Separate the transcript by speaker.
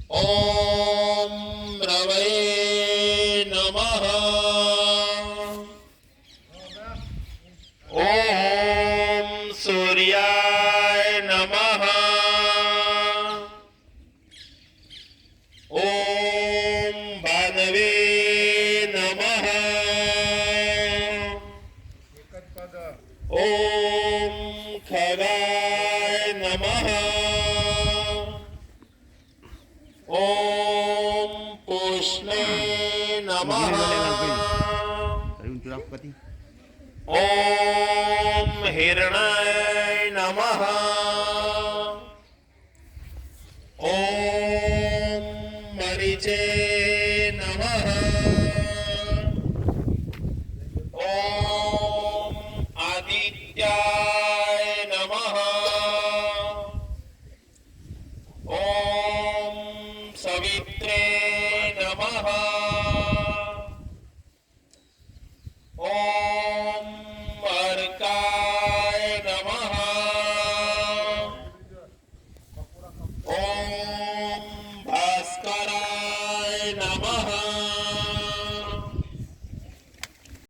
Speaker 1: ओम रवये नमः। ओम सूर्याय नमः। ओम भानवे नमः। ओम खगाय नमः। ओम पुष्णे नमः। ओम हिरणाय नमः। ओम मरीचे नमः। ओम आदित्याय नमः। ओम सवित्रे नमः। ओम अर्काय नमः। ओम भास्कराय नमः।